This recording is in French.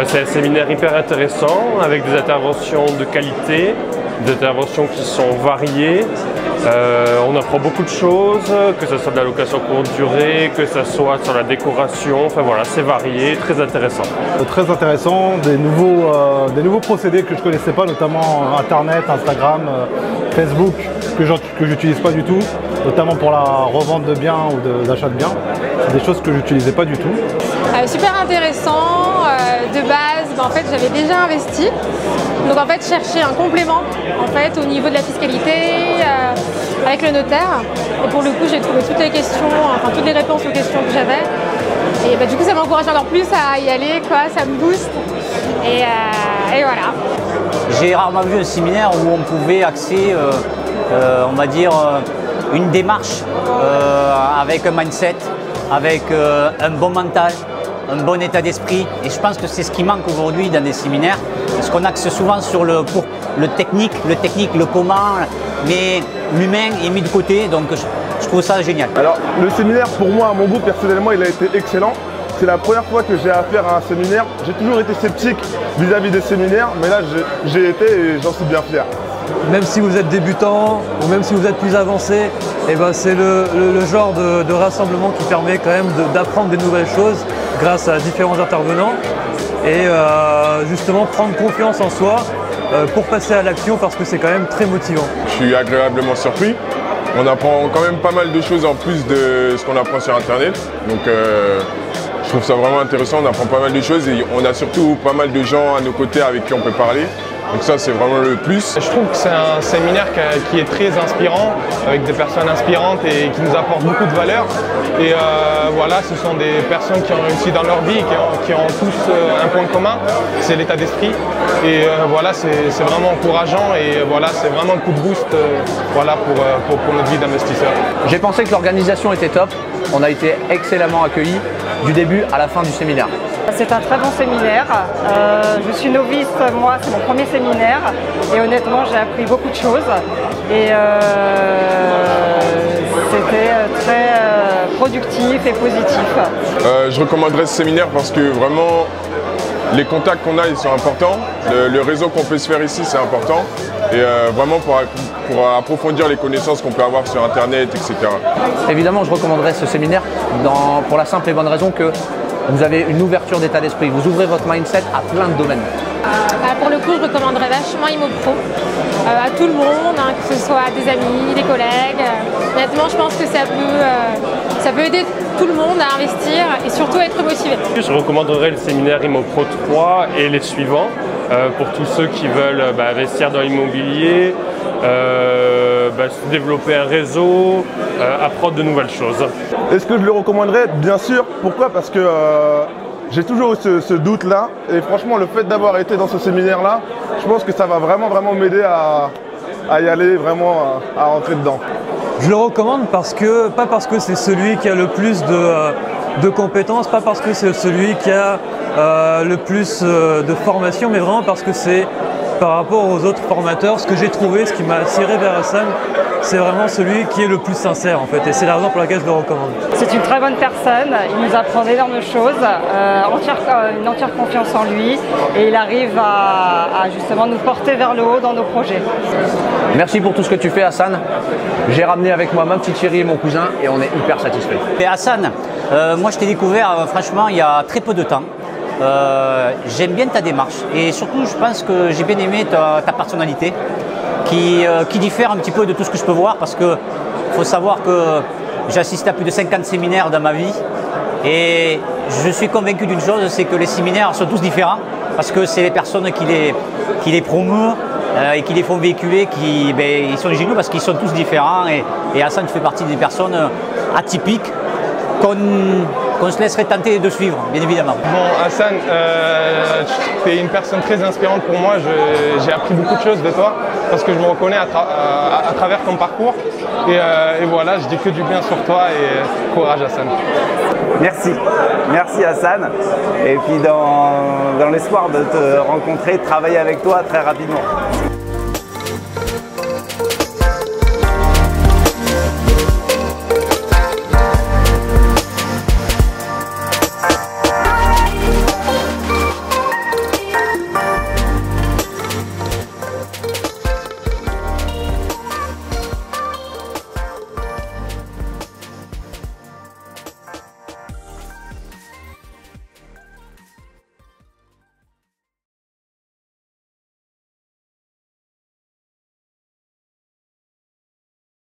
C'est un séminaire hyper intéressant avec des interventions de qualité, des interventions qui sont variées. On apprend beaucoup de choses, que ce soit de la location courte durée, que ce soit sur la décoration. Enfin voilà, c'est varié, très intéressant. Très intéressant, des nouveaux procédés que je ne connaissais pas, notamment Internet, Instagram, Facebook, que je n'utilise pas du tout, notamment pour la revente de biens ou d'achat de biens. C'est des choses que je n'utilisais pas du tout. Super intéressant. De base, en fait, j'avais déjà investi. Donc en fait, chercher un complément en fait, au niveau de la fiscalité avec le notaire. Et pour le coup, j'ai trouvé toutes les questions, enfin toutes les réponses aux questions que j'avais. Et du coup, ça m'encourage encore plus à y aller, quoi, ça me booste. Et voilà. J'ai rarement vu un séminaire où on pouvait axer, on va dire, une démarche avec un mindset, avec un bon mental, un bon état d'esprit. Et je pense que c'est ce qui manque aujourd'hui dans des séminaires, parce qu'on axe souvent sur le technique, le comment, mais l'humain est mis de côté, donc je trouve ça génial. Alors le séminaire, pour moi, à mon goût, personnellement, il a été excellent. C'est la première fois que j'ai affaire à un séminaire. J'ai toujours été sceptique vis-à-vis des séminaires, mais là j'ai été et j'en suis bien fier. Même si vous êtes débutant ou même si vous êtes plus avancé, c'est le genre de rassemblement qui permet quand même d'apprendre des nouvelles choses grâce à différents intervenants et justement prendre confiance en soi pour passer à l'action, parce que c'est quand même très motivant. Je suis agréablement surpris. On apprend quand même pas mal de choses en plus de ce qu'on apprend sur Internet. Donc je trouve ça vraiment intéressant, on apprend pas mal de choses et on a surtout pas mal de gens à nos côtés avec qui on peut parler. Donc ça, c'est vraiment le plus. Je trouve que c'est un séminaire qui est très inspirant, avec des personnes inspirantes et qui nous apportent beaucoup de valeur. Et voilà, ce sont des personnes qui ont réussi dans leur vie et qui ont tous un point commun, c'est l'état d'esprit. Et voilà, c'est vraiment encourageant et voilà, c'est vraiment le coup de boost voilà, pour notre vie d'investisseur. J'ai pensé que l'organisation était top. On a été excellemment accueillis du début à la fin du séminaire. C'est un très bon séminaire. Je suis novice, moi c'est mon premier séminaire et honnêtement j'ai appris beaucoup de choses et c'était très productif et positif. Je recommanderais ce séminaire parce que vraiment les contacts qu'on a ils sont importants, le réseau qu'on peut se faire ici c'est important et vraiment pour approfondir les connaissances qu'on peut avoir sur Internet, etc. Évidemment, je recommanderais ce séminaire pour la simple et bonne raison que vous avez une ouverture d'état d'esprit, vous ouvrez votre mindset à plein de domaines. Pour le coup, je recommanderais vachement ImoPro à tout le monde, hein, que ce soit des amis, des collègues. Honnêtement, je pense que ça peut aider tout le monde à investir et surtout à être motivé. Je recommanderais le séminaire ImoPro 3 et les suivants pour tous ceux qui veulent investir dans l'immobilier, développer un réseau, apprendre de nouvelles choses. Est-ce que je le recommanderais? Bien sûr. Pourquoi? Parce que j'ai toujours eu ce doute-là. Et franchement, le fait d'avoir été dans ce séminaire-là, je pense que ça va vraiment m'aider à y aller, vraiment à rentrer dedans. Je le recommande pas parce que c'est celui qui a le plus de compétences, pas parce que c'est celui qui a le plus de formation, mais vraiment parce que c'est par rapport aux autres formateurs, ce que j'ai trouvé, ce qui m'a attiré vers Hassan, c'est vraiment celui qui est le plus sincère en fait, et c'est la raison pour laquelle je le recommande. C'est une très bonne personne, il nous apprend d'énormes choses, une entière confiance en lui et il arrive à justement nous porter vers le haut dans nos projets. Merci pour tout ce que tu fais, Hassan. J'ai ramené avec moi ma petite chérie et mon cousin et on est hyper satisfaits. Et Hassan, moi je t'ai découvert franchement il y a très peu de temps. J'aime bien ta démarche et surtout je pense que j'ai bien aimé ta personnalité qui diffère un petit peu de tout ce que je peux voir, parce que faut savoir que j'ai assisté à plus de 50 séminaires dans ma vie et je suis convaincu d'une chose, c'est que les séminaires sont tous différents parce que c'est les personnes qui les promeuvent et qui les font véhiculer, ils sont géniaux parce qu'ils sont tous différents et Hassan fait partie des personnes atypiques qu'on se laisserait tenter de suivre, bien évidemment. Bon, Hassan, tu es une personne très inspirante pour moi. J'ai appris beaucoup de choses de toi parce que je me reconnais à travers ton parcours. Et voilà, je dis que du bien sur toi et courage, Hassan. Merci, merci Hassan. Et puis dans l'espoir de te rencontrer, de travailler avec toi très rapidement.